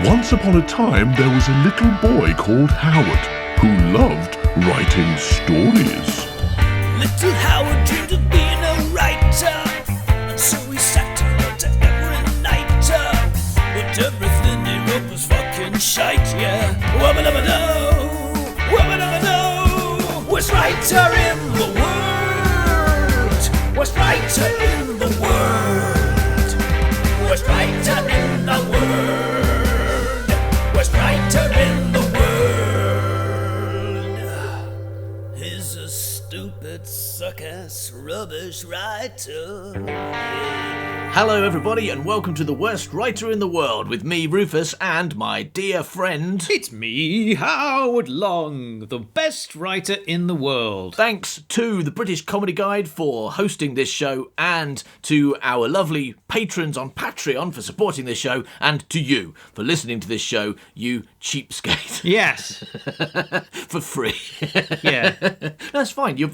Once upon a time, there was a little boy called Howard who loved writing stories. Little Howard dreamed of being a writer, and so he sat and wrote every night. But everything he wrote was fucking shite, yeah. Wubba-dubba-doo, wubba-dubba-doo. Worst writer in the world, worst writer in the world, worst writer in the world, worst writer in the world. He's a stupid, suck-ass, rubbish writer. Hello everybody and welcome to The Worst Writer in the World with me, Rufus, and my dear friend... It's me, Howard Long, the best writer in the world. Thanks to the British Comedy Guide for hosting this show, and to our lovely patrons on Patreon for supporting this show, and to you for listening to this show, you cheapskate. Yes. For free. Yeah. That's fine. You're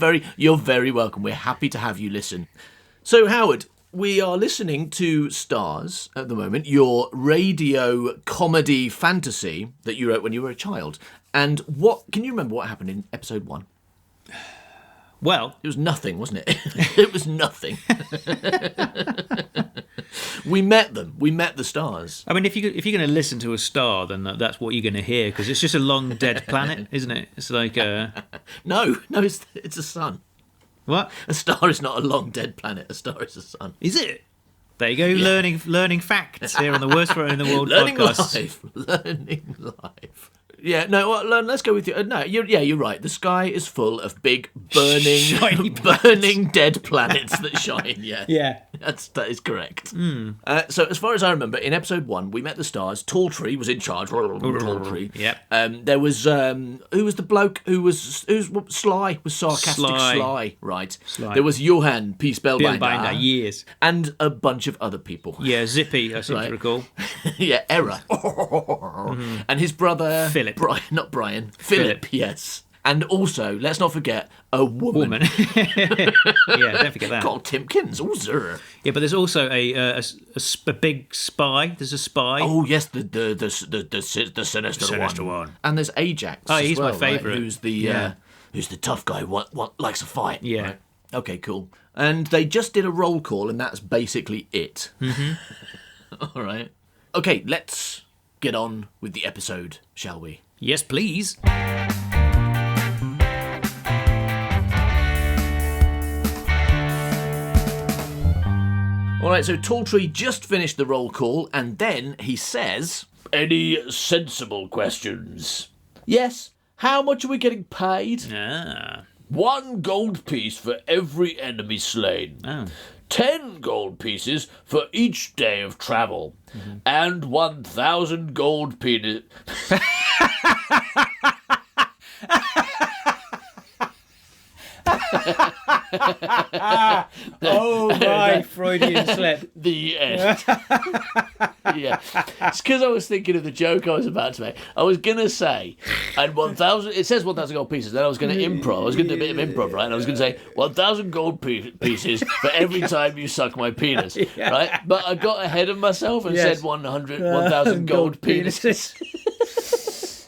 very welcome. We're happy to have you listen. So, Howard, we are listening to Stars at the moment, your radio comedy fantasy that you wrote when you were a child. And can you remember what happened in episode 1? Well, It was nothing, wasn't it? It was nothing. We met them. We met the stars. I mean, if you're going to listen to a star, then that's what you're going to hear, because it's just a long dead planet, isn't it? It's like No, it's a sun. what A star is not a long dead planet. A star is a sun. is it? There you go, learning facts here on the Worst Writer in the World Learning podcast. Learning live. Yeah, no, well, let's go with you. No, you're right. The sky is full of big, Shiny burning dead planets that shine. Yeah, Yeah. that is correct. So, as far as I remember, in episode 1, we met the stars. Talltree was in charge. Talltree. Yep. There was who was the bloke who's Sly was sarcastic. Sly. Right. Sly. There was Johan P. Spellbinder, Binder, years. and a bunch of other people. Yeah, Zippy, I seem Right. to recall. Yeah, Error. And his brother... Philip. Not Brian. Philip, yes. And also, let's not forget, a woman. Yeah, don't forget that. Called Timkins. Oh, sir. Yeah, but there's also a big spy. There's a spy. Oh, yes, the sinister one. And there's Ajax. Oh, as he's my well, right? favourite. Who's the tough guy? What likes a fight? Yeah. Right? Okay, cool. And they just did a roll call, and that's basically it. Mm-hmm. All right. Okay, let's get on with the episode, shall we? Yes, please. All right, so Talltree just finished the roll call, and then he says... Any sensible questions? Yes. How much are we getting paid? Ah. 1 gold piece for every enemy slain. Oh. 10 gold pieces for each day of travel. And 1,000 gold penis. Oh, my Freudian slip. The end. Yeah. It's because I was thinking of the joke I was about to make. I was going to say, and 1,000, it says 1,000 gold pieces, then I was going to improv. I was going to do a bit of improv, right? And I was going to say, 1,000 gold pieces for every time you suck my penis, right? But I got ahead of myself and Yes. said 1,000 gold penises.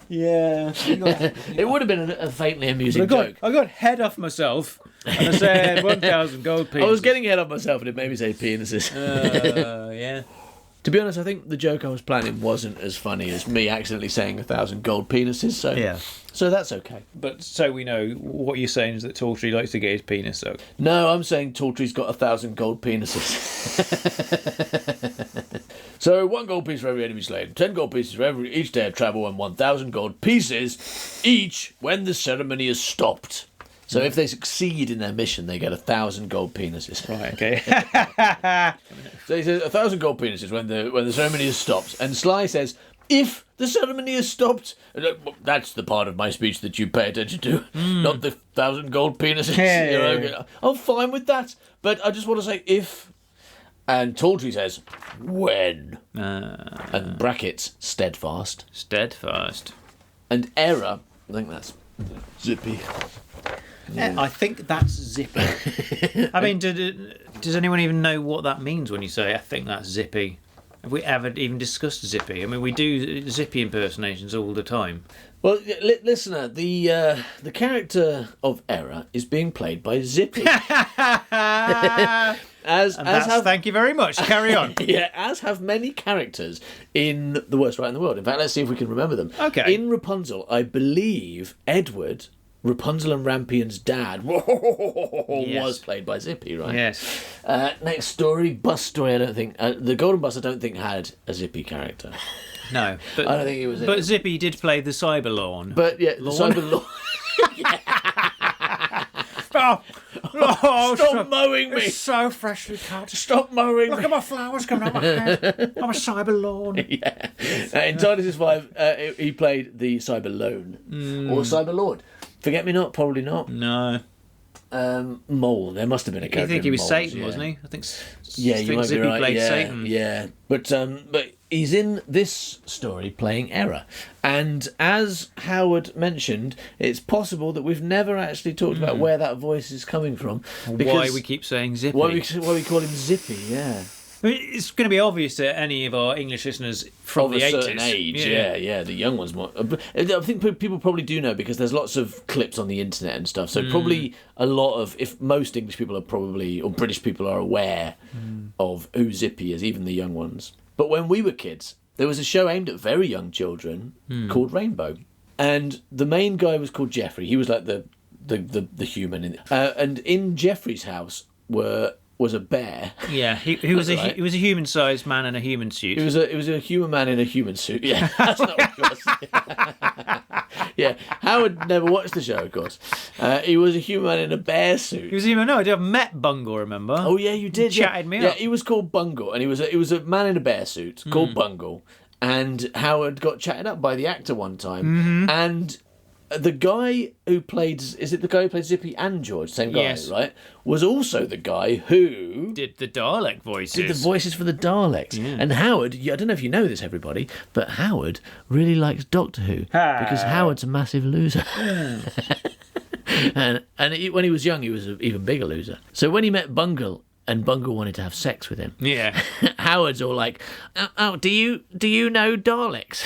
Yeah. It would have been a faintly amusing joke. I got head off myself and I said 1,000 gold pieces. I was getting ahead of myself and it made me say penises. Yeah. To be honest, I think the joke I was planning wasn't as funny as me accidentally saying 1,000 gold penises, so Yeah. so that's okay. But so we know, what you're saying is that Talltree likes to get his penis sucked. No, I'm saying Talltree's got 1,000 gold penises. So 1 gold piece for every enemy slain, 10 gold pieces for each day of travel, and 1,000 gold pieces each when the ceremony is stopped. So if they succeed in their mission, they get 1,000 gold penises. Right, okay. So he says 1,000 gold penises when the ceremony is stopped. And Sly says, if the ceremony is stopped, that's the part of my speech that you pay attention to, not the 1,000 gold penises. Yeah, You know, yeah. I'm fine with that, but I just want to say if. And Talltree says, when? And brackets, steadfast. Steadfast. And error, I think that's zippy. I think that's zippy. I mean, does anyone even know what that means when you say, I think that's zippy? Have we ever even discussed Zippy? I mean, we do Zippy impersonations all the time. Well, listener, the character of Error is being played by Zippy. Thank you very much. Carry on. Yeah, as have many characters in The Worst Writer in the World. In fact, let's see if we can remember them. Okay. In Rapunzel, I believe Edward, Rapunzel and Rampion's dad, was played by Zippy, right? Yes. Next story, Bus Story. I don't think the Golden Bus. I don't think had a Zippy character. No, but I don't think he was. But Zippy did play the Cyber Lawn. But yeah, Lawn? Cyber Lawn. Stop mowing me! It's so freshly cut. Stop mowing me! Look at my flowers coming out my head. I'm a Cyber Lawn. Yeah. In Dinosaurs 5, he played the Cyber Lone or Cyber Lord. Forget Me Not, probably not. No. Mole. There must have been a character. I think he was Moles, Satan, yeah. wasn't he? I think. Yeah, you might Zippy be right. played Yeah, Satan. yeah. But he's in this story playing Error, and as Howard mentioned, it's possible that we've never actually talked about where that voice is coming from. Why we keep saying Zippy? Why we call him Zippy? Yeah. I mean, it's going to be obvious to any of our English listeners from Of the a 80s. certain age, yeah. The young ones more. I think people probably do know because there's lots of clips on the internet and stuff. So probably a lot of, if most English people are probably, or British people are aware of who Zippy is, even the young ones. But when we were kids, there was a show aimed at very young children called Rainbow, and the main guy was called Geoffrey. He was like the human, and in Geoffrey's house was a bear. Yeah, he was Right. he was a human-sized man in a human suit. It was a human man in a human suit. Yeah, that's not what it was. Yeah, Howard never watched the show, of course. He was a human man in a bear suit. He was even no. I've met Bungle. Remember? Oh yeah, you did. Chatted me Yeah, up. he was called Bungle, and he was a man in a bear suit called Bungle. And Howard got chatted up by the actor one time, and the guy who played Zippy and George, same guy, Yes. right? Was also the guy who Did the Dalek voices? did the voices for the Daleks. And Howard, I don't know if you know this, everybody, but Howard really likes Doctor Who because Howard's a massive loser. and when he was young, he was an even bigger loser. So when he met Bungle, and Bungle wanted to have sex with him, Yeah. Howard's all like, "Oh, do you know Daleks?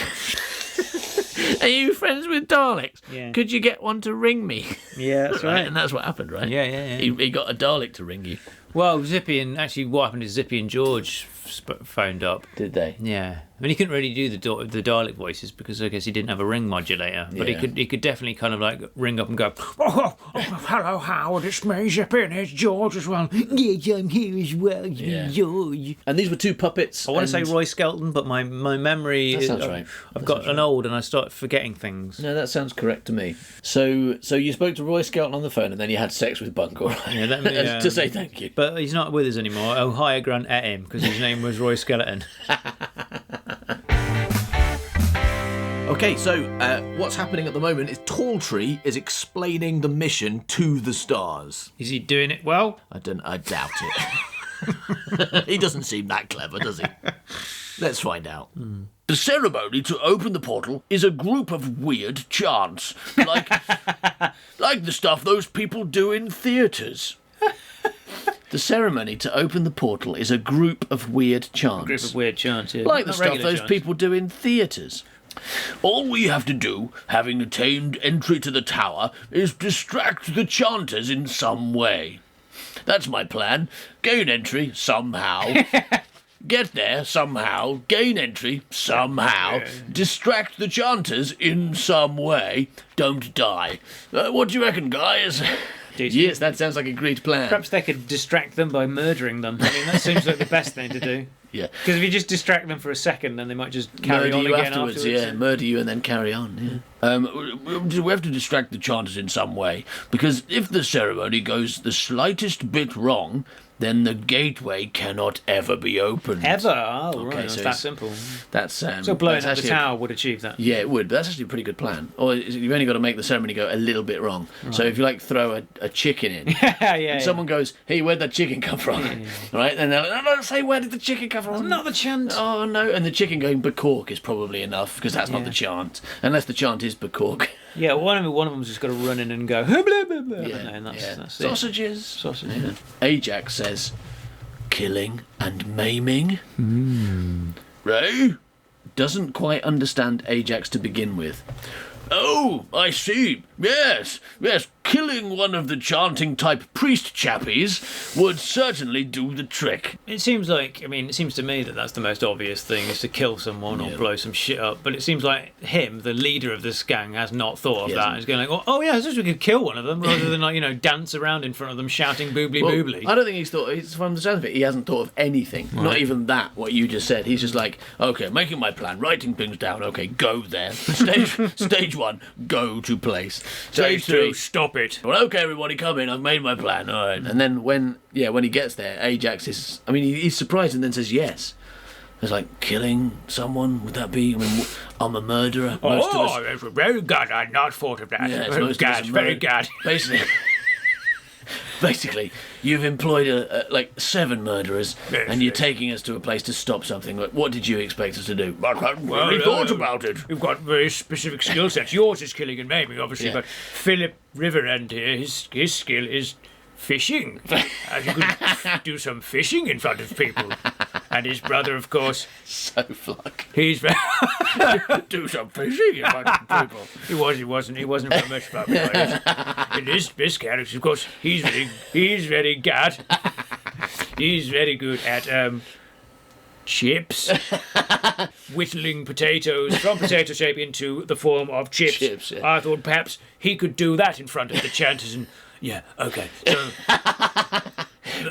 Are you friends with Daleks? Yeah. Could you get one to ring me?" Yeah, that's Right, right. and that's what happened, right? Yeah. He got a Dalek to ring you. Well, Zippy and actually, what happened is Zippy and George phoned up. Did they? Yeah, I mean, he couldn't really do the Dalek voices because I guess he didn't have a ring modulator. But Yeah. he could definitely kind of like ring up and go, "Oh, hello, Howard, it's me, Zippy, and here's George as well. Yes, I'm here as well, Yeah. George." And these were two puppets. I want to say and- Roy Skelton, but my memory That is sounds right. I've That got sounds an right. old and I start forgetting things. No, that sounds correct to me. So you spoke to Roy Skelton on the phone, and then you had sex with Bungle, right? Yeah, let me, to say thank you. But he's not with us anymore. Oh, hire Grant at him because his name was Roy Skeleton. Okay, so what's happening at the moment is Talltree is explaining the mission to the stars. Is he doing it well? I doubt it. He doesn't seem that clever, does he? Let's find out. The ceremony to open the portal is a group of weird chants, like the stuff those people do in theatres. The ceremony to open the portal is a group of weird chants. Group of weird chants, yeah. Like the Not stuff regular those chants. people do in theatres. All we have to do, having attained entry to the tower, is distract the chanters in some way. That's my plan. Gain entry somehow. Get there somehow. Gain entry somehow. Distract the chanters in some way. Don't die. What do you reckon, guys? Decent. Yes, that sounds like a great plan. Perhaps they could distract them by murdering them. I mean, that seems like the best thing to do. Yeah. Because if you just distract them for a second, then they might just carry Murder on you again afterwards, yeah. Murder you and then carry on, yeah. We have to distract the chanters in some way, because if the ceremony goes the slightest bit wrong, then the gateway cannot ever be opened. Ever? Oh, Okay, right. It's so that it's- simple. That's So blowing that's up the actually tower would achieve that. Yeah, it would, but that's actually a pretty good plan. Or you've only got to make the ceremony go a little bit wrong. So if you like throw a chicken in, yeah. someone goes, "Hey, where'd that chicken come from?" Right? And they're like, "No, say where did the chicken come from?" Not the chant. Oh no! And the chicken going Bacork is probably enough because that's not the chant, unless the chant is Bacork. Yeah, one of them's just got to run in and go, blah, blah, blah, and that's it. Sausages. Sausage. Ajax says, "Killing and maiming." Ray? Doesn't quite understand Ajax to begin with. Oh, I see. Yes. Killing one of the chanting-type priest chappies would certainly do the trick. It seems to me that that's the most obvious thing, is to kill someone or blow some shit up. But it seems like him, the leader of this gang, has not thought of that. He's going like, oh yeah, I suppose we could kill one of them rather than dance around in front of them shouting boobly boobly. I don't think he's thought. From the sound of it, he hasn't thought of anything. Right. Not even that. What you just said. He's just like, okay, making my plan, writing things down. Okay, go there. Stage 1, go to place. Stage 3, stop it. Well, okay, everybody, come in. I've made my plan. All right. And then when he gets there, Ajax is. I mean, he's surprised and then says yes. It's like, killing someone, would that be? I mean, I'm a murderer. Most of us, very good. I'd not thought of that. Yeah, very good. Basically, you've employed like 7 murderers, and you're taking us to a place to stop something. Like, what did you expect us to do? I hadn't really thought about it. You've got very specific skill sets. Yours is killing and maiming, obviously, but Philip Riverend here, his skill is fishing. And you could do some fishing in front of people. And his brother, of course. So fluck. He's very... do some fishing in front of people. He wasn't very much about it. In this character, of course, he's very good. He's very good at chips, whittling potatoes from potato shape into the form of chips. Yeah. I thought perhaps he could do that in front of the chanters and... Yeah, okay. So...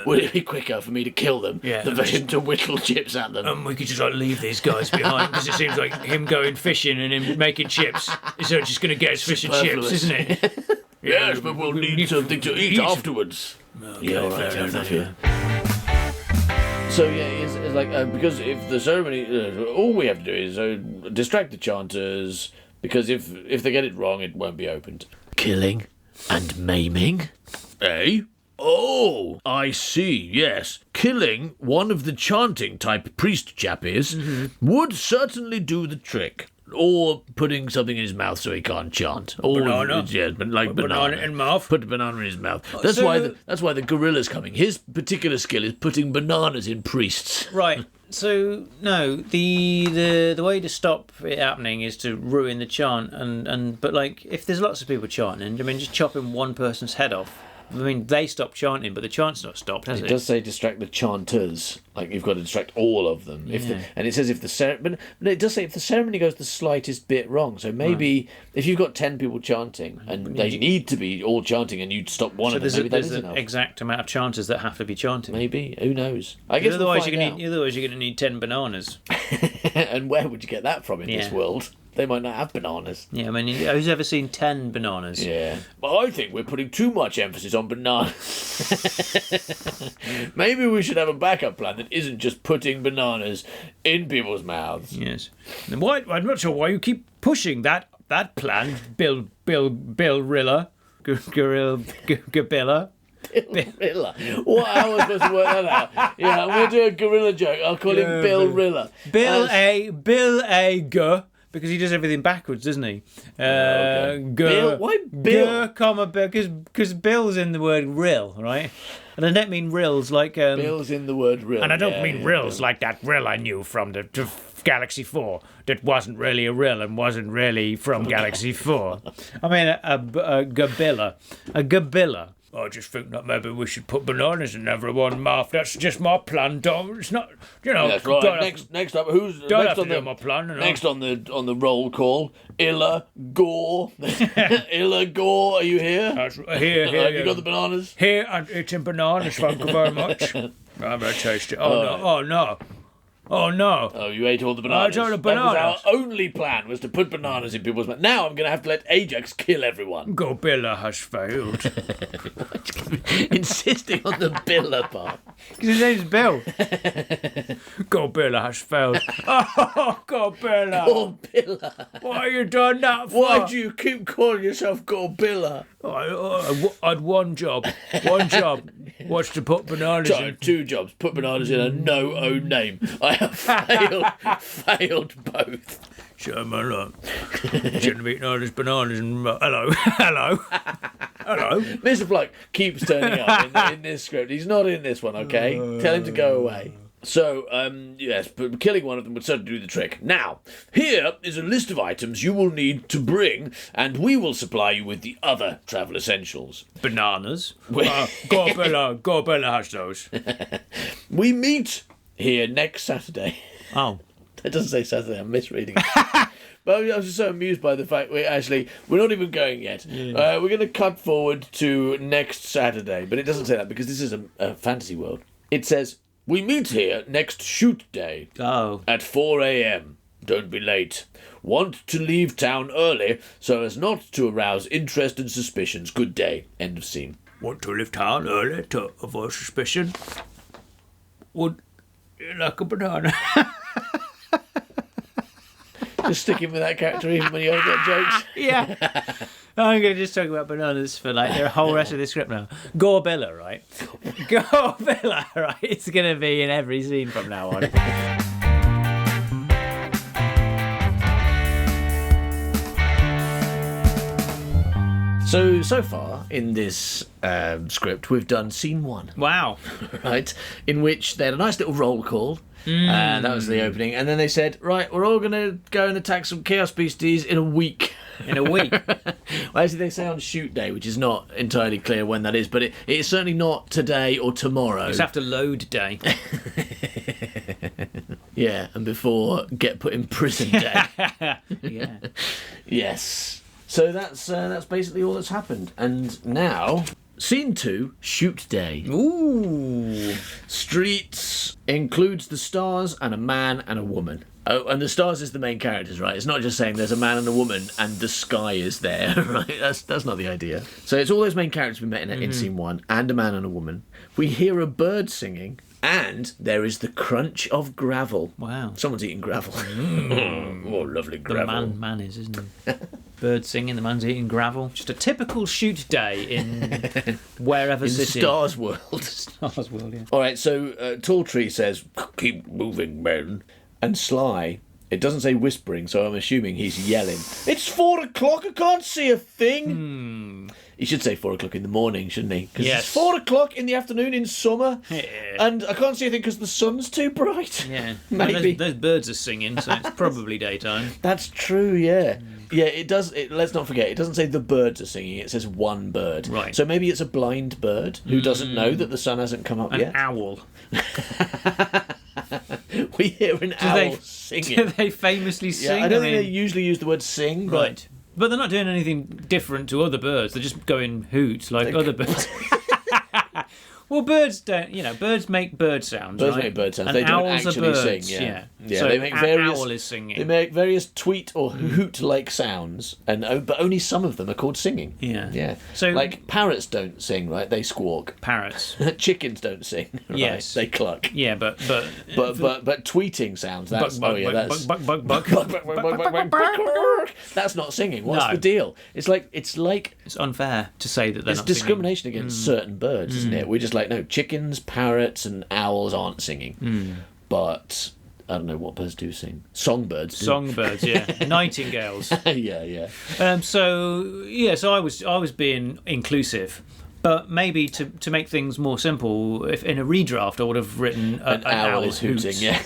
Would it be quicker for me to kill them than for him to whittle chips at them? We could just leave these guys behind, because it seems like him going fishing and him making chips is just going to get us fish and chips, isn't it? Yes, but we'll need something to eat afterwards. Okay, all right, fair enough. So it's like because if the ceremony, all we have to do is distract the chanters, because if they get it wrong, it won't be opened. Killing and maiming. Eh? Oh, I see, yes. Killing one of the chanting-type priest chappies would certainly do the trick. Or putting something in his mouth so he can't chant. Or banana. Yes, but like banana in mouth. Put a banana in his mouth. That's why the gorilla's coming. His particular skill is putting bananas in priests. Right. So no, the way to stop it happening is to ruin the chant, but like if there's lots of people chanting, I mean, just chopping one person's head off. I mean, they stop chanting, but the chant's not stopped, has it? It does say distract the chanters. Like, you've got to distract all of them. And it says but it does say if the ceremony goes the slightest bit wrong. So maybe if you've got 10 people chanting and they need to be all chanting and you stop one of them, maybe that is enough. There's an exact amount of chanters that have to be chanting. Maybe. Who knows? I guess otherwise you're going to need 10 bananas. And where would you get that from in this world? They might not have bananas. Yeah, I mean, who's ever seen 10 bananas? Yeah. But I think we're putting too much emphasis on bananas. Maybe we should have a backup plan that isn't just putting bananas in people's mouths. Yes. And why? I'm not sure why you keep pushing that plan, Bill Rilla. Gabilla. Gorilla. What? How am I supposed to work that out? Yeah, I'm going to do a gorilla joke. I'll call him Bill Rilla. Bill A. G. Because he does everything backwards, doesn't he? Okay. Bill? Why Bill? Because Bill's in the word rill, right? And I don't mean rills like... Bill's in the word rill. And I don't mean rills like that rill I knew from the Galaxy 4 that wasn't really a rill and wasn't really from Galaxy 4. I mean a gabilla. A gabilla. I just think that maybe we should put bananas in everyone's mouth. That's just my plan, Dom. It's not, That's right. Next up, who's next on my plan? Next on the roll call? Illa Gore. Illa Gore, are you here? Here. You got the bananas? Here, and it's in bananas. Thank you very much. I'm gonna taste it. Oh no. Oh, you ate all the bananas. I ate all the bananas. That was our only plan, was to put bananas in people's mouths. Now I'm going to have to let Ajax kill everyone. Gobilla has failed. Insisting on the Billa part. Because his name's Bill. Gobilla has failed. Oh, Gobilla. Gorbilla. Why are you done that for? Why do you keep calling yourself Gorbilla? I'd one job. What's to put bananas in? 2 jobs. Put bananas in a no-o name. I have failed both. Sure, man, look. Shouldn't have eaten all these bananas and... Hello. Mr. Fluck keeps turning up in this script. He's not in this one, okay? Tell him to go away. So, yes, but killing one of them would certainly do the trick. Now, here is a list of items you will need to bring, and we will supply you with the other travel essentials. Bananas. Gorbella has those. We meet here next Saturday. Oh. That doesn't say Saturday, I'm misreading it. But I was just so amused by the fact we're not even going yet. We're going to cut forward to next Saturday, but it doesn't say that because this is a fantasy world. It says, we meet here next shoot day Oh. at 4 a.m. Don't be late. Want to leave town early so as not to arouse interest and suspicions. Good day. End of scene. Want to leave town early to avoid suspicion? Would you like a banana? Just sticking with that character even when you don't get jokes. Yeah. I'm going to just talk about bananas for like the whole rest of the script now. Gorbilla, right? Gorbilla, right? It's going to be in every scene from now on. So far in this script, we've done scene 1. Wow. Right, in which they had a nice little roll call. That was the opening. And then they said, right, we're all going to go and attack some chaos beasties in a week. In a week. Well, actually, they say on shoot day, which is not entirely clear when that is, but it is certainly not today or tomorrow. It's after load day. Yeah, and before get put in prison day. Yeah. Yes. So that's basically all that's happened. And now, scene 2, shoot day. Ooh. Streets includes the stars and a man and a woman. Oh, and the stars is the main characters, right? It's not just saying there's a man and a woman and the sky is there, right? That's not the idea. So it's all those main characters we met in scene 1 and a man and a woman. We hear a bird singing and there is the crunch of gravel. Wow. Someone's eating gravel. Oh, lovely The gravel. man is, isn't he? Bird singing, the man's eating gravel. Just a typical shoot day in wherever In city. Stars World. Stars World, yeah. All right, so Tall Tree says, keep moving, men. And Sly, it doesn't say whispering, so I'm assuming he's yelling, it's 4 o'clock, I can't see a thing. He should say 4 o'clock in the morning, shouldn't he? Because Yes. it's 4 o'clock in the afternoon in summer, Yeah. and I can't see a thing because the sun's too bright. Yeah. Maybe. Those birds are singing, so it's probably daytime. That's true, yeah. Yeah, it does. Let's not forget, it doesn't say the birds are singing, it says one bird. Right. So maybe it's a blind bird who doesn't know that the sun hasn't come up An yet. owl. We hear an owl Do singing. they famously sing? Yeah, I don't think they usually use the word sing, but Right. But they're not doing anything different to other birds. They're just going hoot like other birds. Well, birds don't. Birds make bird sounds. birds right? make bird sounds. And They don't owls are actually birds, sing. Yeah, So they make an various. owl is singing. They make various tweet or hoot-like sounds, but only some of them are called singing. Yeah. Yeah. So- like parrots don't sing, right? They squawk. Parrots. Chickens don't sing. Right? Yes. They cluck. Yeah, but But tweeting sounds. That's Buck, oh yeah, buck, that's. buck, buck, buck, That's not singing. What's No. the deal? It's like It's unfair to say that they're it's not discrimination against certain birds, isn't it? We're just like, no, chickens, parrots, and owls aren't singing. But I don't know what birds do sing. Songbirds do. singing. Songbirds, yeah, nightingales. yeah. So I was being inclusive. But maybe to make things more simple, if in a redraft I would have written An owl is hooting, hoots. yeah.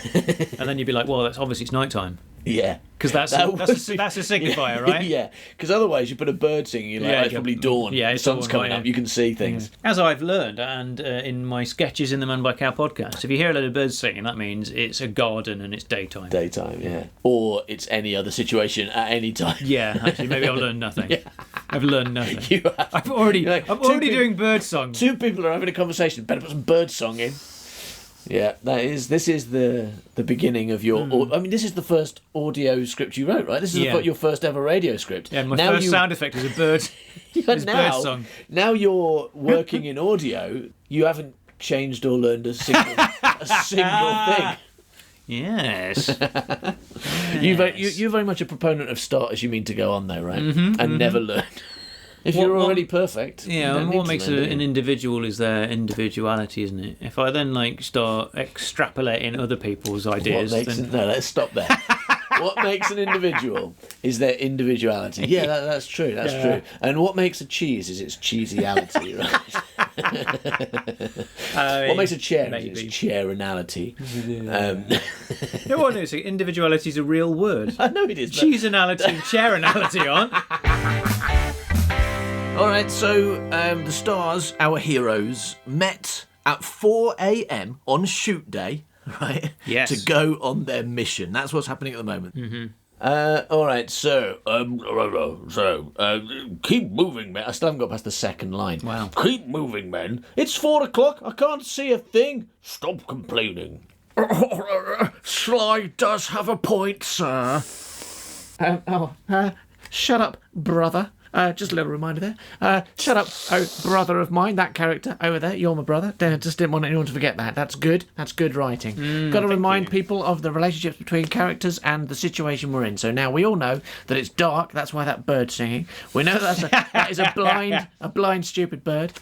And then you'd be like, well, that's obviously it's nighttime. Yeah. Because that's That a would be- signifier, right? Yeah, because otherwise you put a bird singing, you're like, Yeah, oh, it's you go, probably dawn. yeah, the it's sun's dawn, coming right, up, yeah. you can see things. As I've learned, and in my sketches in the Man by Cow podcast, if you hear a lot of birds singing, that means it's a garden and it's daytime. Daytime, yeah. Or it's any other situation at any time. Yeah, actually, maybe I've learned nothing. I've learned nothing. You have. I'm already You're like, two people- doing bird songs. Two people are having a conversation. Better put some bird song in. Yeah, this is the beginning of your. I mean, this is the first audio script you wrote, right? This is Yeah. your first ever radio script. Yeah, my now first sound effect is a bird. But is now, bird song. now you're working in audio. You haven't changed or learned a single thing. Yes. You're very much a proponent of start as you mean to go on, though, right? And never learn. If you're What- already perfect, you Yeah, don't and need what to makes learn, do an you? individual is their individuality, isn't it? If I then start extrapolating other people's ideas, No, let's stop there. What makes an individual is their individuality. Yeah, that's true. That's true. And what makes a cheese is its cheesiality, right? What makes a chair maybe. is its chair-anality. No one knows. Individuality is a real word. I know it is. But... Cheese-anality and chair-anality on. All right, so the stars, our heroes, met at 4 a.m. on shoot day, right? Yes. To go on their mission. That's what's happening at the moment. Mm-hmm. All right, so keep moving, men. I still haven't got past the second line. Wow. Keep moving, men. It's 4 o'clock. I can't see a thing. Stop complaining. Sly does have a point, sir. Shut up, brother. Just a little reminder there. Shut up, oh brother of mine, that character over there. You're my brother. Just didn't want anyone to forget that. That's good. That's good writing. Got to remind people of the relationships between characters and the situation we're in. So now we all know that it's dark. That's why that bird's singing. We know that is a blind, stupid bird.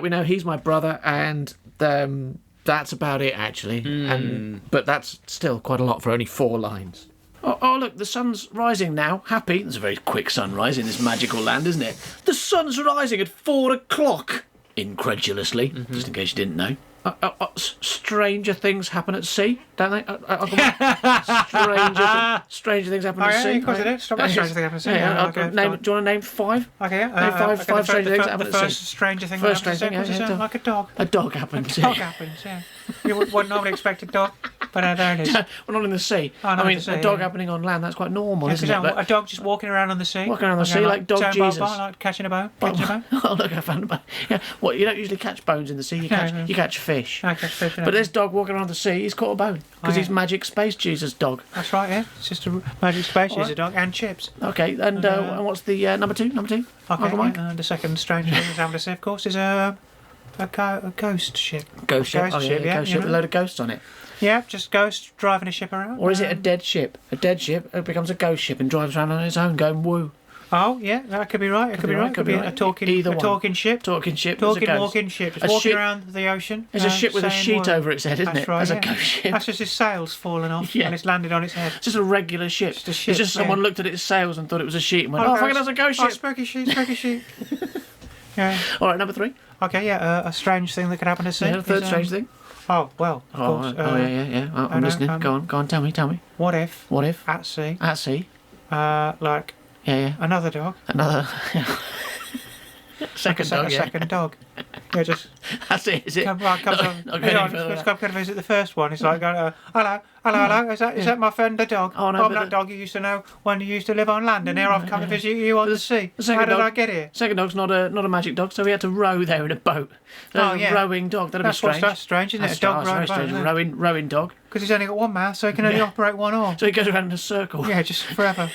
We know he's my brother, and that's about it actually. But that's still quite a lot for only 4 lines. Oh, look, the sun's rising now. Happy. It's a very quick sunrise in this magical land, isn't it? The sun's rising at 4 o'clock. Incredulously, just in case you didn't know. Stranger things happen at sea, don't they? Stranger things happen at sea. Of course they do. Stop stranger things happen at sea. Do you want to name 5? Okay, Name five stranger things that happen at sea. The first stranger thing First that stranger happens thing, yeah, like a dog. A dog happens. A dog happens, yeah. You wouldn't normally expect a dog, but there it is. Well, not in the sea. Oh, I mean, a dog happening on land, that's quite normal, isn't it? A dog just walking around on the sea. Walking around on the sea like Dog Jesus. Like catching a bone. Oh, look, I found a bone. Yeah, what, you don't usually catch bones in the sea, you catch fish. I catch fish. But this dog walking around the sea, he's caught a bone. Because he's Magic Space Jesus dog. That's right, yeah. It's just a Magic Space Jesus dog and chips. Okay, and what's the number two? Okay, the second strange thing that's happened to sea, of course, is a ghost ship. Ghost ship? Ghost ship with a load of ghosts on it. Yeah, just ghosts driving a ship around. Or is it a dead ship? A dead ship, it becomes a ghost ship and drives around on its own going woo. Oh, yeah, that could be right. It could be right. Could be a talking ship. Talking ship. Walking ship. Just walking around the ocean. There's a ship with a sheet over its head, isn't it? Right, That's a ghost ship. That's just its sails falling off and it's landed on its head. It's just a regular ship. It's just someone looked at its sails and thought it was a sheet and went, fucking that's a ghost ship. Oh, spooky sheep. Yeah. All right, number 3. Okay, yeah, a strange thing that could happen to sea. Yeah, the third strange thing. Oh, well, of course. Yeah. I'm listening. Go on, tell me. What if at sea, another dog. Second dog. Yeah, just. That's it, is it? Come to visit the first one. It's like, hello. Is that my friend the dog? Oh, no, I'm that dog you used to know when you used to live on land, and here I've come to visit you on the sea. How did I get here? Second dog's not a magic dog, so we had to row there in a boat. Rowing dog. That'd be strange. That's strange, isn't it? A dog rowing boat. Rowing dog. Because he's only got one mouth, so he can only operate one oar. So he goes around in a circle. Yeah, just forever.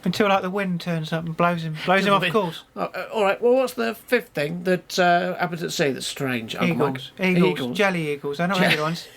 Until like the wind turns up and blows him off course. All right. Well, what's the 5th thing that happens at sea that's strange? Eagles, jelly eagles. They're not regular ones.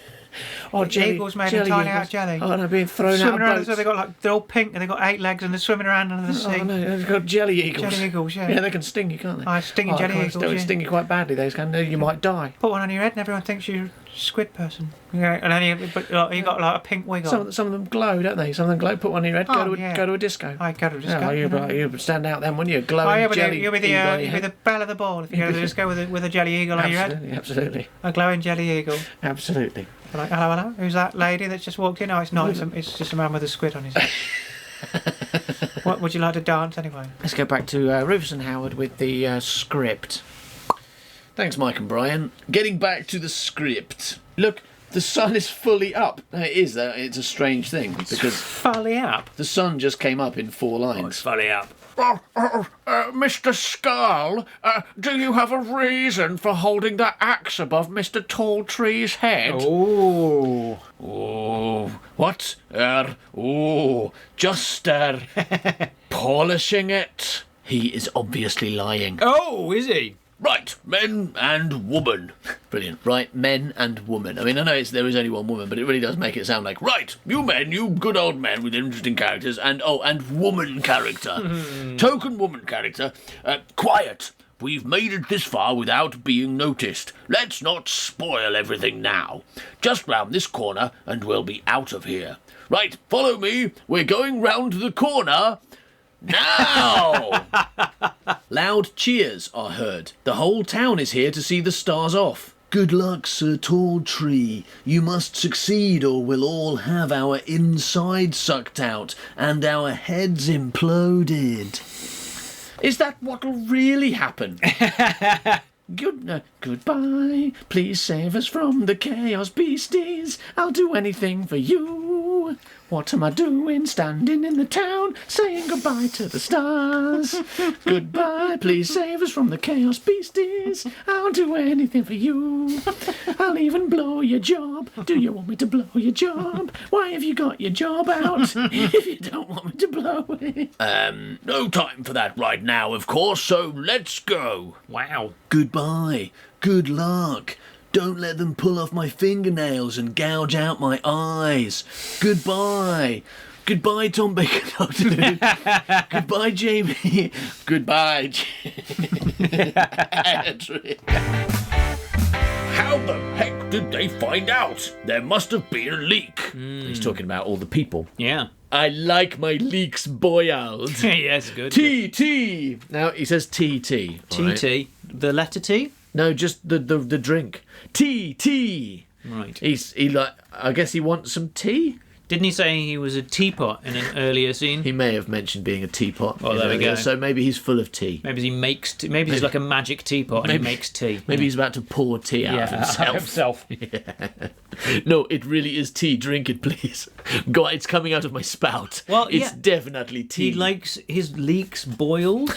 Eagles made entirely out of jelly. Oh no, being thrown swimming out of boats. So they're all pink and they've got 8 legs and they're swimming around under the sea. Oh no, they've got jelly eagles. Jelly eagles, yeah. Yeah, they can sting you, can't they? Stinging jelly eagles. They sting you quite badly. Those can. You might die. Put one on your head and everyone thinks you're a squid person. Yeah, and then you got like a pink wig on. Some of them glow, don't they? Some of them glow. Put one on your head. Go to a disco. I go to a disco. You stand out then, wouldn't you? Glowing jelly. You'll be the belle of the ball if you go to the disco with a jelly eagle on your head. Absolutely. A glowing jelly eagle. Absolutely. Like, hello, who's that lady that's just walked in? No, it's not. It's just a man with a squid on his head. What would you like to dance anyway? Let's go back to Rufus and Howard with the script. Thanks, Mike and Brian. Getting back to the script. Look, the sun is fully up. It is. It's a strange thing because fully up. The sun just came up in 4 lines. It's fully up. Mr. Skull, do you have a reason for holding the axe above Mr. Tall Tree's head? Oh. What? Just polishing it. He is obviously lying. Oh, is he? Right, men and woman. Brilliant. Right, men and woman. I mean, I know there is only one woman, but it really does make it sound like, right, you men, you good old men with interesting characters, and woman character. Token woman character. Quiet. We've made it this far without being noticed. Let's not spoil everything now. Just round this corner and we'll be out of here. Right, follow me. We're going round the corner now. Loud cheers are heard. The whole town is here to see the stars off. Good luck, Sir Tall Tree. You must succeed or we'll all have our insides sucked out and our heads imploded. Is that what'll really happen? Goodbye. Please save us from the chaos beasties. I'll do anything for you. What am I doing standing in the town saying goodbye to the stars? Goodbye, please save us from the chaos beasties. I'll do anything for you. I'll even blow your job. Do you want me to blow your job? Why have you got your job out if you don't want me to blow it? No time for that right now, of course, so let's go. Wow. Goodbye. Good luck. Don't let them pull off my fingernails and gouge out my eyes. Goodbye. Goodbye, Tom Bacon. Goodbye, Jamie. Goodbye, How the heck did they find out? There must have been a leak. He's talking about all the people. Yeah. I like my leaks boiled. Yes, good. T. Now he says TT. TT. The letter T? No, just the drink. T. Right. I guess he wants some tea. Didn't he say he was a teapot in an earlier scene? He may have mentioned being a teapot. Oh, there we go. So maybe he's full of tea. Maybe he makes tea. Maybe he's like a magic teapot and he makes tea. Maybe he's about to pour tea out of himself. No, it really is tea. Drink it, please. God, it's coming out of my spout. Well, it's definitely tea. He likes his leeks boiled,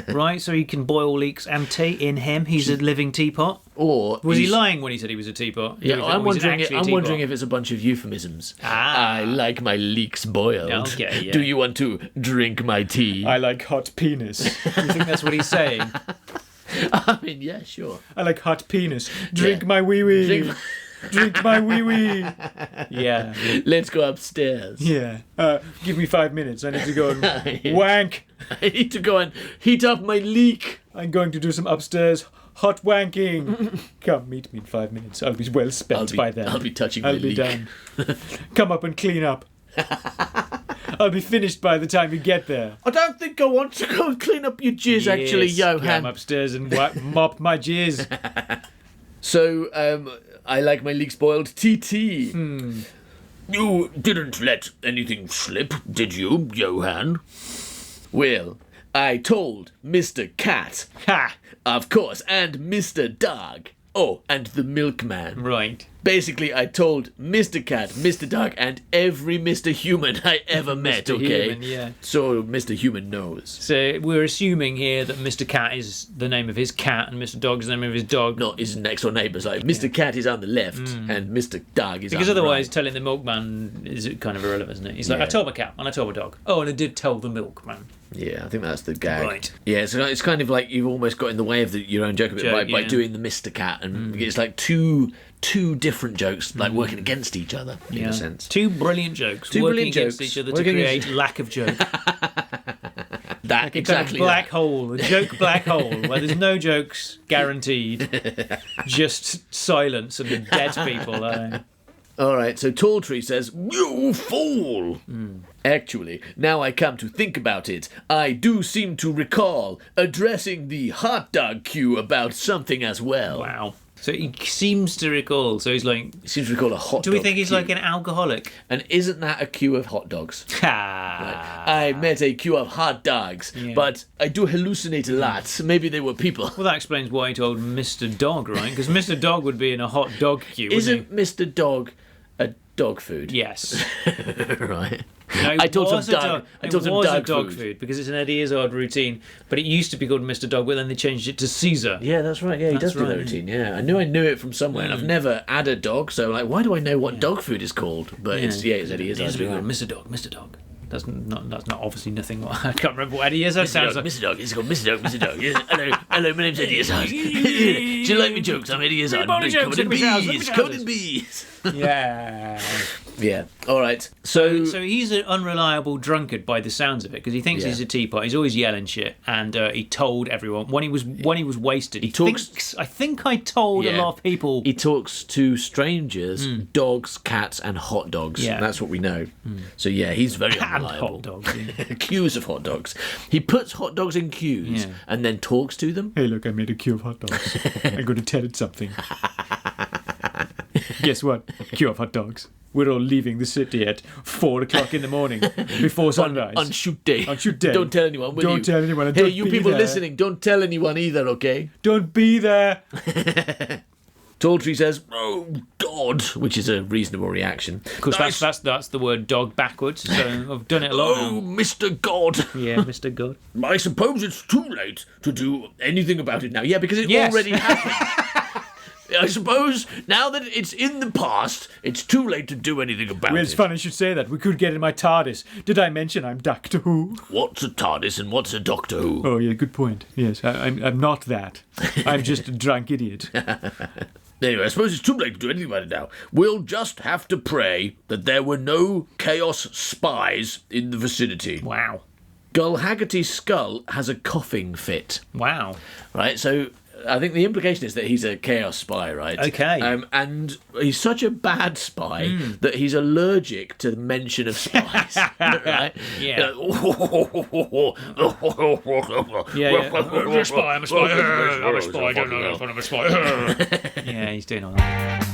right? So he can boil leeks and tea in him. He's a living teapot. Or was he lying when he said he was a teapot? Yeah, I'm wondering if it's a bunch of euphemisms. I like my leeks boiled. Okay, yeah. Do you want to drink my tea? I like hot penis. Do you think that's what he's saying? I mean, yeah, sure. I like hot penis. Drink my wee wee. Drink my wee wee. Yeah. Let's go upstairs. Yeah. Give me 5 minutes. I need to go and wank. I need to go and heat up my leek. I'm going to do some upstairs hot wanking. Come meet me in 5 minutes. I'll be well spent by then. I'll be touching my leek. I'll be done. Come up and clean up. I'll be finished by the time you get there. I don't think I want to go and clean up your jizz, actually, Johan. Come upstairs and mop my jizz. So, I like my leeks boiled. TT. You didn't let anything slip, did you, Johan? Well, I told Mr. Cat. Ha! Of course, and Mr. Dog. Oh, and the milkman. Right. Basically, I told Mr. Cat, Mr. Dog, and every Mr. Human I ever met, Mr. okay? Human, yeah. So Mr. Human knows. So we're assuming here that Mr. Cat is the name of his cat and Mr. Dog is the name of his dog. Not his next door neighbours. Like, Mr. Cat is on the left and Mr. Dog is because on the otherwise right. telling the milkman is kind of irrelevant, isn't it? He's like, I told my cat and I told my dog. Oh, and I did tell the milkman. Yeah, I think that's the gag. Right. Yeah, so it's kind of like you've almost got in the way of your own joke a bit by doing the Mr. Cat, and it's like two different jokes like working against each other in a sense. Two brilliant jokes. Two working brilliant against jokes. each other to create lack of joke. That exactly kind of black hole, a joke black hole, where there's no jokes guaranteed, just silence and dead people. All right, so Tall Tree says, "You fool!" Actually, now I come to think about it, I do seem to recall addressing the hot dog queue about something as well. Wow. So he seems to recall. So he's like, He seems to recall a hot dog do we think he's queue. like an alcoholic? And isn't that a queue of hot dogs? Ha! I met a queue of hot dogs, but I do hallucinate a lot. Maybe they were people. Well, that explains why he told Mr. Dog, right? Because Mr. Dog would be in a hot dog queue, Isn't Mr. Dog a dog food? Yes. Right. No, I told some dog. I told some dog food because it's an Eddie Izzard routine. But it used to be called Mr. Dog, but then they changed it to Caesar. Yeah, that's right. Yeah, he does do that routine. Yeah, I knew it from somewhere, and I've never had a dog, so like, why do I know what dog food is called? But it's Eddie Izzard. Mr. Dog, Mr. Dog. That's not obviously nothing. I can't remember what Eddie Izzard sounds like. Mr. Dog. It's called Mr. Dog. Mr. Dog. Yes. Hello. My name's Eddie Izzard. Do you like my jokes? I'm Eddie Izzard. Jokes, Covered in bees. Yeah. Yeah. All right. So So he's an unreliable drunkard by the sounds of it, because he thinks Yeah. he's a teapot. He's always yelling shit, and he told everyone when he was wasted. He talks- thinks, I think I told a Yeah. lot of people. he talks to strangers, dogs, cats, and hot dogs. Yeah. That's what we know. So yeah, he's very And unreliable. hot dogs. Yeah. Queues of hot dogs. He puts hot dogs in queues Yeah. and then talks to them. Hey, look, I made a queue of hot dogs. I'm going to tell it something. Guess what? Queue of hot dogs. We're all leaving the city at 4 o'clock in the morning before sunrise. On shoot day. On shoot day. Don't tell anyone, will Don't you? tell anyone, and Hey, don't you be people there. listening, don't tell anyone either, okay? Don't be there. Talltree says, "Oh God," which is a reasonable reaction. Of course, that's the word dog backwards. So I've done it a lot Oh, now. Mr. God. Yeah, Mr. God. I suppose it's too late to do anything about it now. Yeah, because it Yes. already happened. I suppose now that it's in the past, it's too late to do anything about Well, it. it's funny you should say that. We could get in my TARDIS. Did I mention I'm Doctor Who? What's a TARDIS and what's a Doctor Who? Oh, yeah, good point. Yes, I'm not that. I'm just a drunk idiot. Anyway, I suppose it's too late to do anything about it now. We'll just have to pray that there were no Chaos spies in the vicinity. Wow. Gull Haggerty's skull has a coughing fit. Wow. Right, so I think the implication is that he's a Chaos spy, right? Okay. And he's such a bad spy that he's allergic to the mention of spies, right? Yeah. Yeah, I'm a spy, I'm a spy, I'm a spy, I don't know if I'm a spy. Yeah, he's doing all that.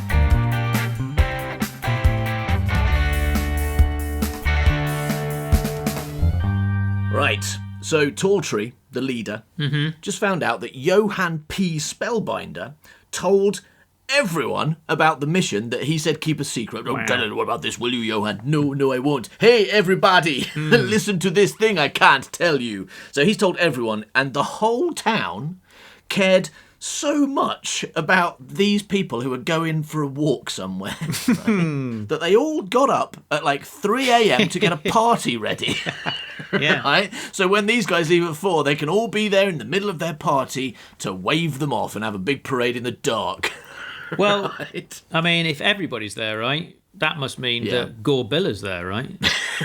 Right, so Talltree, the leader, just found out that Johann P. Spellbinder told everyone about the mission that he said keep a secret. Don't tell anyone about this, will you, Johann? No, I won't. Hey, everybody, listen to this thing I can't tell you. So he's told everyone, and the whole town cared so much about these people who were going for a walk somewhere right, that they all got up at like 3 a.m. to get a party ready. Yeah. Right? So when these guys leave at 4, they can all be there in the middle of their party to wave them off and have a big parade in the dark. Well, Right? I mean, if everybody's there, right, that must mean Yeah. that Gorbilla's there, right?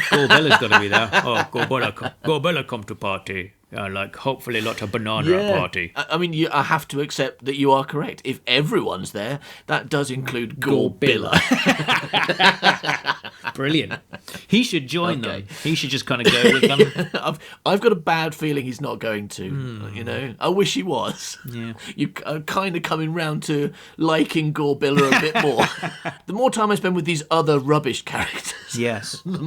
Gorbilla's got to be there. Oh, Gorbilla come to party. Like, hopefully lot of banana party. I mean, I have to accept that you are correct. If everyone's there, that does include Gorbilla. Brilliant. He should join Okay. them. He should just kind of go with them. I've got a bad feeling he's not going to. You know, I wish he was. Yeah. You are kind of coming round to liking Gorbilla a bit more. The more time I spend with these other rubbish characters, Yes. the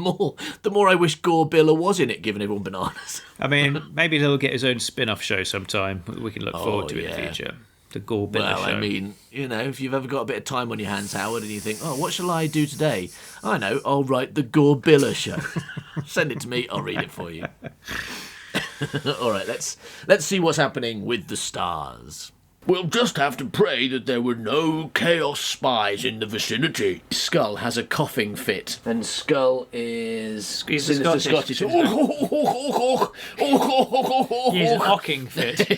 more I wish Gorbilla was in it, giving everyone bananas. I mean, maybe he'll get his own spin-off show sometime. We can look forward to it in the yeah. future. The Gorbilla Well, show. I mean, you know, if you've ever got a bit of time on your hands, Howard, and you think, oh, what shall I do today? I know, I'll write the Gorbilla show. Send it to me, I'll read it for you. All right, let's see what's happening with the stars. We'll just have to pray that there were no Chaos spies in the vicinity. Skull has a coughing fit, and Skull is He's a sinister Scottish. He's an ocking fit.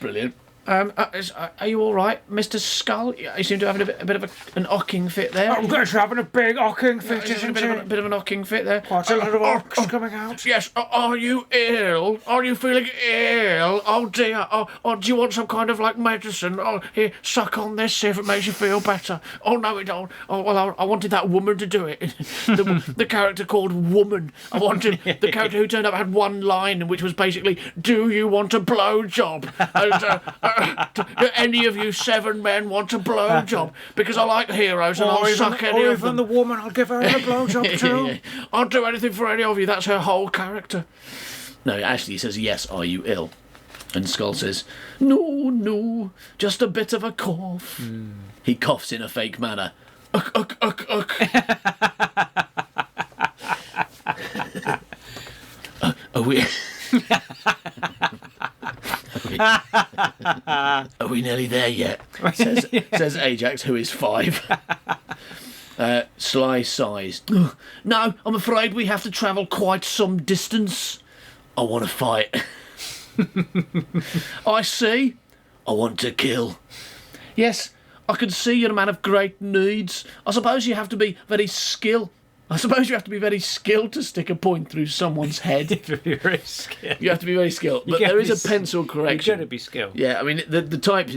Brilliant. Are you all right, Mr. Skull? You seem to have a bit of an ocking fit there. I'm just having a big ocking fit, a bit of an ocking fit there. Quite a lot of ox coming out. Yes. Are you ill? Are you feeling ill? Oh dear. Oh, do you want some kind of like medicine? Oh, here, suck on this, see if it makes you feel better. Oh no, it don't. Oh well, I wanted that woman to do it. The character called Woman. I wanted the character who turned up had one line, which was basically, "Do you want a blowjob?" And, do any of you 7 men want a blowjob? Because I like heroes and I'll suck any of them. the woman, I'll give her a blowjob too. I'll do anything for any of you. That's her whole character. No, actually, he says, yes, are you ill? And Skull says, no, just a bit of a cough. He coughs in a fake manner. Uk. Are we... Are we nearly there yet? Says Ajax, who is 5. Sly sighs. No, I'm afraid we have to travel quite some distance. I want to fight. I see. I want to kill. Yes, I can see you're a man of great needs. I suppose you have to be very skilled. I suppose you have to be very skilled to stick a point through someone's head. Very skilled. You have to be very skilled. But there is a pencil correction. You're going to be skilled. Yeah, I mean, the type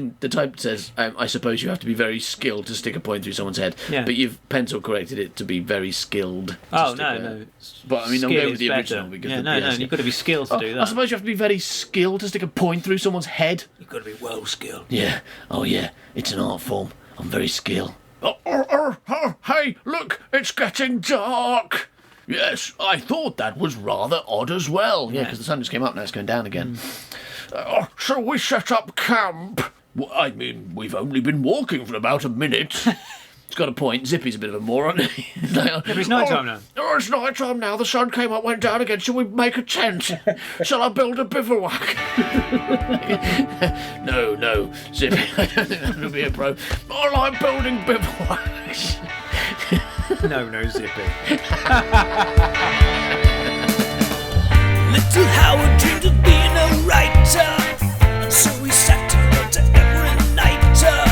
says, I suppose you have to be very skilled to stick a point through someone's head. Yeah. But you've pencil corrected it to be very skilled. To Oh, stick no. But I mean, I'm going with the original because You've got to be skilled to do that. I suppose you have to be very skilled to stick a point through someone's head. You've got to be well skilled. Yeah. Oh, yeah. It's an art form. I'm very skilled. Hey, look, it's getting dark. Yes, I thought that was rather odd as well. Yeah, because the sun just came up, now it's going down again. Shall we set up camp? Well, I mean, we've only been walking for about a minute. It's got a point. Zippy's a bit of a moron. But it's night time now. Oh, it's night time now. The sun came up, went down again. Shall we make a tent? Shall I build a bivouac? No, Zippy. I don't think that would be a pro. I like building bivouacs. No, Zippy. Little Howard dreamed of being a writer, and so he sat down to every nighter.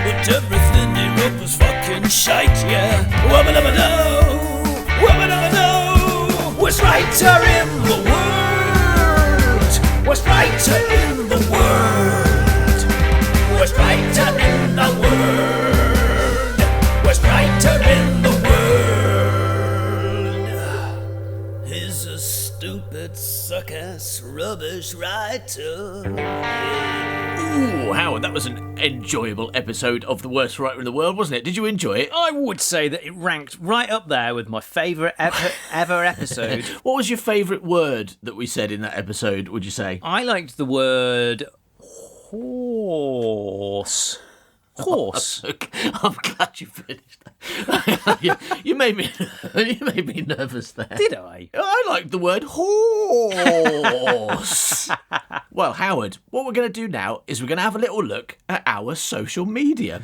But everything he wrote was fucking shite, yeah. Wubba-dubba-doo, wubba-dubba-doo. Worst writer in the world. Worst writer in the world. Worst writer in the world. Worst writer in the world. He's a stupid, suck-ass, rubbish writer. Ooh, Howard, that was an enjoyable episode of The Worst Writer in the World, wasn't it? Did you enjoy it? I would say that it ranked right up there with my favourite ever episode. What was your favourite word that we said in that episode, would you say? I liked the word horse. Horse. I'm glad you finished that. you made me nervous there. Did I? I liked the word horse. Well, Howard, what we're going to do now is we're going to have a little look at our social media.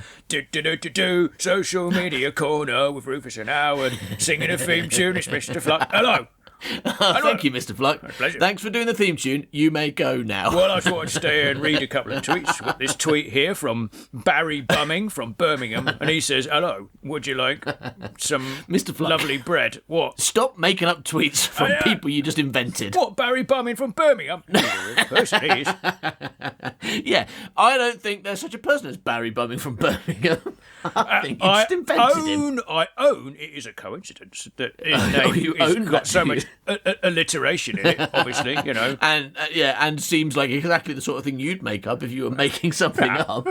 Social media corner with Rufus and Howard singing a theme tune. It's Mr. Fluck. Hello. Thank you, Mr. Fluck. My pleasure. Thanks for doing the theme tune. You may go now. Well, I thought I'd stay and read a couple of tweets. Got this tweet here from Barry Bumming from Birmingham, and he says, "Hello, would you like some Mr. Fluck. lovely bread?" What? Stop making up tweets from people you just invented. What? Barry Bumming from Birmingham? Person he is. Yeah, I don't think there's such a person as Barry Bumming from Birmingham. I think you just invented him. I own. It is a coincidence that his name you has own got that, so do you? much alliteration in it. Obviously, you know. And and seems like exactly the sort of thing you'd make up if you were making something up.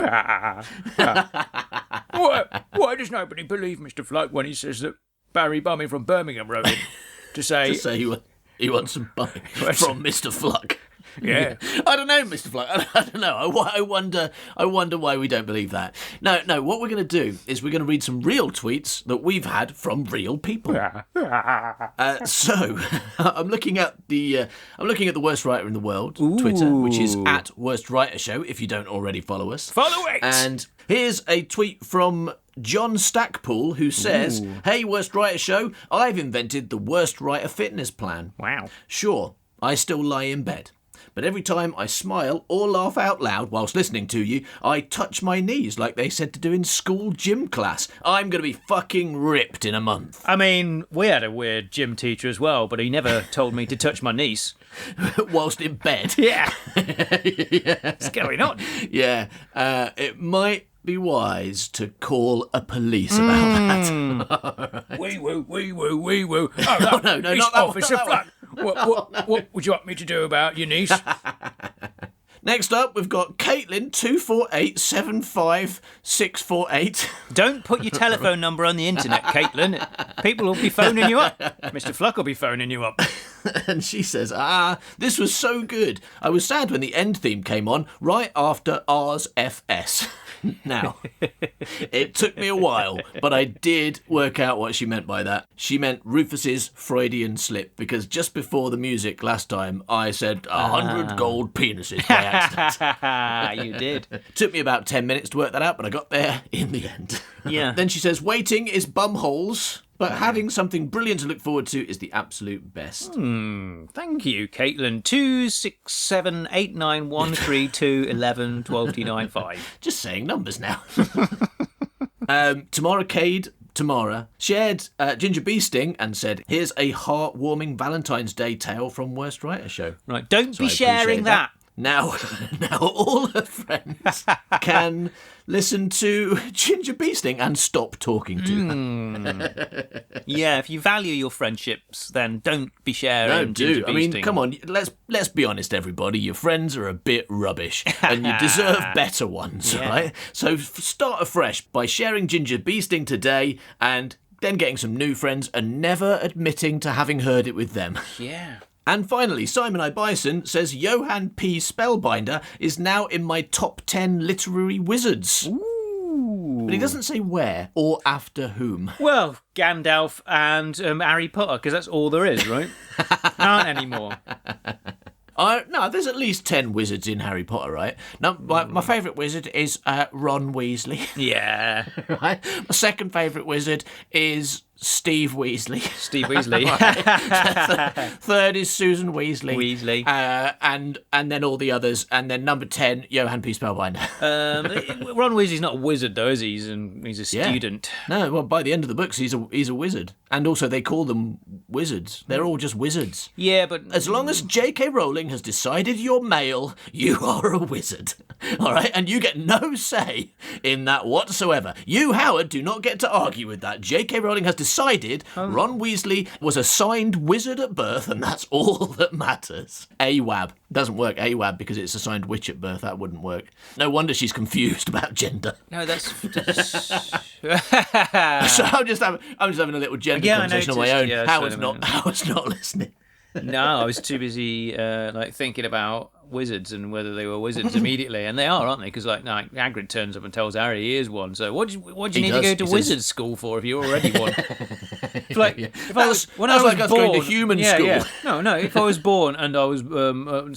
Why does nobody believe Mr. Fluck when he says that Barry Bumming from Birmingham wrote it to say? To say he wants some bumming from Mr. Fluck. Yeah. I don't know, Mr. Fluck. I don't know. I wonder why we don't believe that. No. What we're going to do is we're going to read some real tweets that we've had from real people. So I'm looking at the Worst Writer in the World Twitter, which is at Worst Writer Show. If you don't already follow us, Follow it. And here's a tweet from John Stackpool who says, "Hey, Worst Writer Show, I've invented the Worst Writer fitness plan. Wow. Sure, I still lie in bed. But every time I smile or laugh out loud whilst listening to you, I touch my knees like they said to do in school gym class. I'm going to be fucking ripped in a month." I mean, we had a weird gym teacher as well, but he never told me to touch my niece. Whilst in bed. Yeah. What's going on? Yeah, it might be wise to call a police about that. Wee woo, wee woo, wee woo. Oh, no, it's not that one, Officer not that Fluck. What would you want me to do about your niece? Next up, we've got Caitlin 2487568. Don't put your telephone number on the internet, Caitlin. People will be phoning you up. Mr. Fluck will be phoning you up. And she says, this was so good. I was sad when the end theme came on right after R's FS. Now, it took me a while, but I did work out what she meant by that. She meant Rufus's Freudian slip, because just before the music last time, I said 100 gold penises by accident. You did. Took me about 10 minutes to work that out, but I got there in the end. Yeah. Then she says, waiting is bumholes, but having something brilliant to look forward to is the absolute best. Thank you, Caitlin. 2678913211295. Just saying numbers now. Tamara shared Ginger Bee Sting and said, "Here's a heartwarming Valentine's Day tale from Worst Writer Show." Right, don't So be I sharing appreciate that. Now all her friends can listen to Ginger Bee Sting and stop talking to her. Yeah, if you value your friendships, then don't be sharing. No, Ginger do. I Bee mean, Sting. come on. Let's be honest, everybody. Your friends are a bit rubbish, and you deserve better ones, right? So start afresh by sharing Ginger Bee Sting today, and then getting some new friends, and never admitting to having heard it with them. Yeah. And finally, Simon I. Bison says Johann P. Spellbinder is now in my top 10 literary wizards. Ooh. But he doesn't say where or after whom. Well, Gandalf and Harry Potter, because that's all there is, right? Aren't anymore. No, there's at least 10 wizards in Harry Potter, right? Now, my favourite wizard is Ron Weasley. Yeah. Right? My second favourite wizard is Steve Weasley. Steve Weasley. Third is Susan Weasley. Weasley. And then all the others. And then number 10, Johann P. Spellbinder. Ron Weasley's not a wizard, though, is he? He's a student. No, well, by the end of the books, he's a wizard. And also, they call them wizards. They're all just wizards. Yeah, but... As long as J.K. Rowling has decided you're male, you are a wizard. All right? And you get no say in that whatsoever. You, Howard, do not get to argue with that. J.K. Rowling has decided Ron Weasley was assigned wizard at birth, and that's all that matters. AWAB. Doesn't work, AWAB, because it's assigned witch at birth. That wouldn't work. No wonder she's confused about gender. No, that's... So I'm just having a little gender conversation on my own. Yeah, Howard's not listening. No, I was too busy thinking about wizards and whether they were wizards immediately, and they are, aren't they? Because Hagrid turns up and tells Harry he is one. So what do you need to go to wizard school for if you're already one? If I was born, going to human school. Yeah. No. If I was born and I was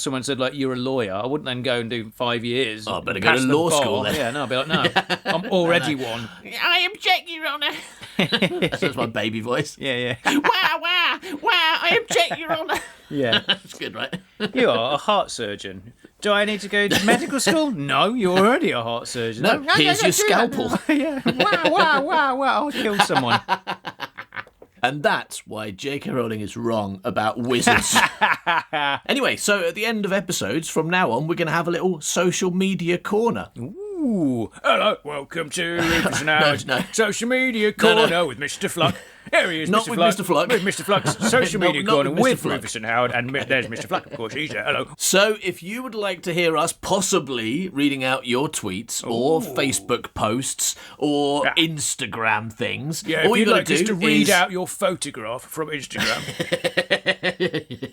someone said you're a lawyer, I wouldn't then go and do 5 years. Oh, better go to law school then. Yeah, no, I'd be like, no, I'm already one. I object, Your Honour. That's my baby voice. Yeah. Wow, I object, Your Honour. Yeah. That's good, right? You are a heart surgeon. Do I need to go to medical school? No, you're already a heart surgeon. No, here's your scalpel. Yeah. Wow, I'll kill someone. And that's why J.K. Rowling is wrong about wizards. Anyway, so at the end of episodes, from now on, we're going to have a little social media corner. Ooh. Hello, welcome to Rufus and Howard's No. Social Media Corner with Mr. Fluck. Here he is, Not Mr. with Fluck. Mr. Fluck. With Mr. Fluck's Social Media Not Corner with Mr. with Fluck. Rufus and Howard. And there's Mr. Fluck, of course. He's there. Hello. So if you would like to hear us possibly reading out your tweets or Facebook posts or Instagram things, Yeah, all if you you'd got like to us do to read is... out your photograph from Instagram.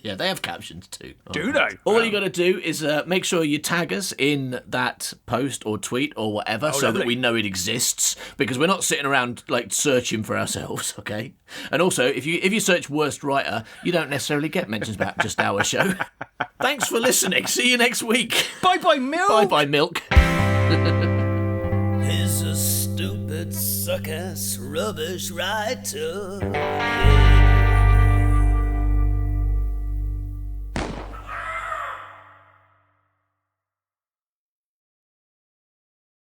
Yeah, they have captions too. Do they? All you got to do is make sure you tag us in that post or tweet or whatever, so that lovely. we know it exists, because we're not sitting around searching for ourselves, okay? And also, if you search Worst Writer, you don't necessarily get mentions about just our show. Thanks for listening. See you next week. Bye-bye, Milk. Bye, Milk. He's a stupid, suck-ass, rubbish writer. Yeah.